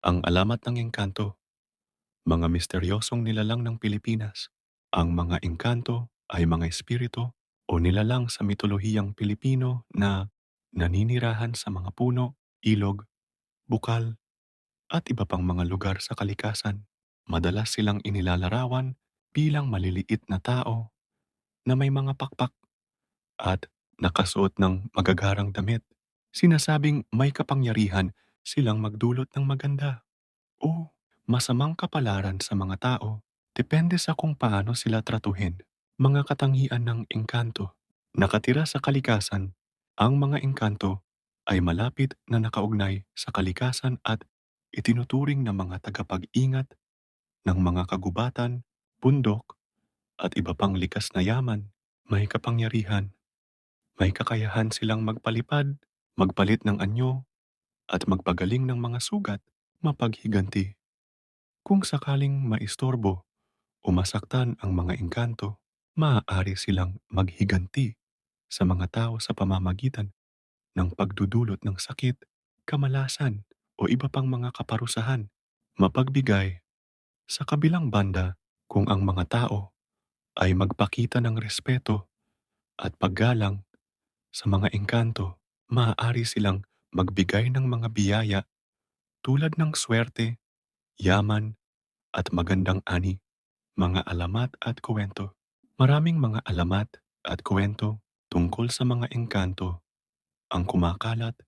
Ang alamat ng engkanto, mga misteryosong nilalang ng Pilipinas. Ang mga engkanto ay mga espiritu o nilalang sa mitolohiyang Pilipino na naninirahan sa mga puno, ilog, bukal, at iba pang mga lugar sa kalikasan. Madalas silang inilalarawan bilang maliliit na tao na may mga pakpak at nakasuot ng magagarang damit. Sinasabing may kapangyarihan silang magdulot ng maganda o masamang kapalaran sa mga tao, depende sa kung paano sila tratuhin. Mga katangian ng engkanto. Nakatira sa kalikasan, ang mga engkanto ay malapit na nakaugnay sa kalikasan at itinuturing na mga tagapag-ingat ng mga kagubatan, bundok, at iba pang likas na yaman. May kapangyarihan, may kakayahan silang magpalipad, magpalit ng anyo, at magpagaling ng mga sugat, mapaghiganti. Kung sakaling maistorbo o masaktan ang mga engkanto, maaari silang maghiganti sa mga tao sa pamamagitan ng pagdudulot ng sakit, kamalasan o iba pang mga kaparusahan. Mapagbigay sa kabilang banda, kung ang mga tao ay magpakita ng respeto at paggalang sa mga engkanto, maaari silang magbigay ng mga biyaya tulad ng swerte, yaman at magandang ani. Mga alamat at kuwento. Maraming mga alamat at kuwento tungkol sa mga engkanto ang kumakalat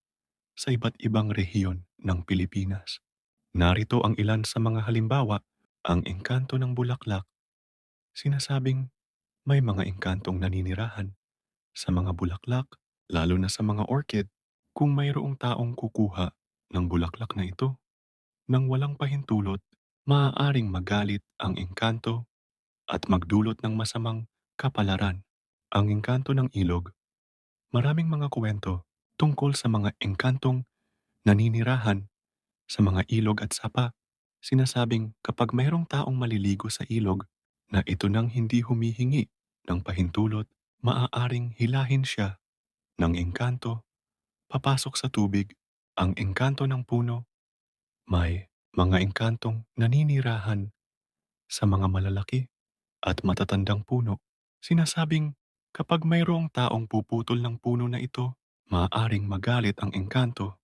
sa iba't ibang rehiyon ng Pilipinas. Narito ang ilan sa mga halimbawa. Ang engkanto ng bulaklak. Sinasabing may mga engkantong naninirahan sa mga bulaklak, lalo na sa mga orchid. Kung mayroong taong kukuha ng bulaklak na ito nang walang pahintulot, maaaring magalit ang engkanto at magdulot ng masamang kapalaran. Ang engkanto ng ilog. Maraming mga kuwento tungkol sa mga engkantong naninirahan sa mga ilog at sapa. Sinasabing kapag mayroong taong maliligo sa ilog na ito nang hindi humihingi ng pahintulot, maaaring hilahin siya ng engkanto papasok sa tubig. Ang engkanto ng puno. May mga engkantong naninirahan sa mga malalaki at matatandang puno. Sinasabing kapag mayroong taong puputol ng puno na ito, maaaring magalit ang engkanto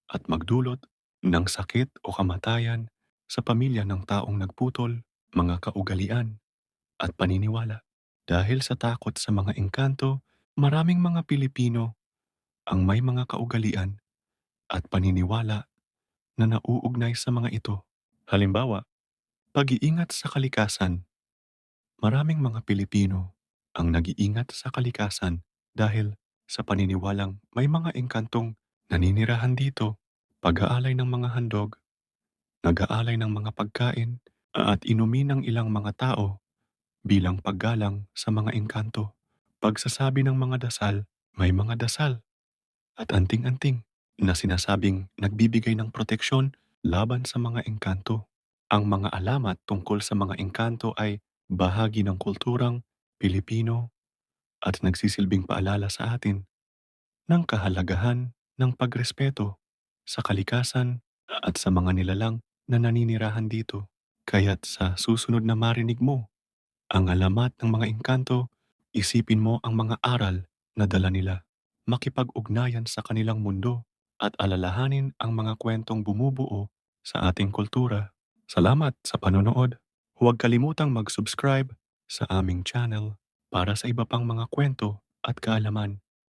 at magdulot ng sakit o kamatayan sa pamilya ng taong nagputol. Mga kaugalian at paniniwala. Dahil sa takot sa mga engkanto, maraming mga Pilipino ang may mga kaugalian at paniniwala na nauugnay sa mga ito. Halimbawa, pag-iingat sa kalikasan. Maraming mga Pilipino ang nag-iingat sa kalikasan dahil sa paniniwalang may mga engkantong naninirahan dito. Pag-aalay ng mga handog, nag-aalay ng mga pagkain, at inumin ng ilang mga tao bilang paggalang sa mga engkanto. Pagsasabi ng mga dasal, may mga dasal at anting-anting na sinasabing nagbibigay ng proteksyon laban sa mga engkanto. Ang mga alamat tungkol sa mga engkanto ay bahagi ng kulturang Pilipino at nagsisilbing paalala sa atin ng kahalagahan ng pagrespeto sa kalikasan at sa mga nilalang na naninirahan dito. Kaya't sa susunod na marinig mo ang alamat ng mga engkanto, isipin mo ang mga aral na dala nila. Makipag-ugnayan sa kanilang mundo at alalahanin ang mga kwentong bumubuo sa ating kultura. Salamat sa panonood. Huwag kalimutang mag-subscribe sa aming channel para sa iba pang mga kwento at kaalaman.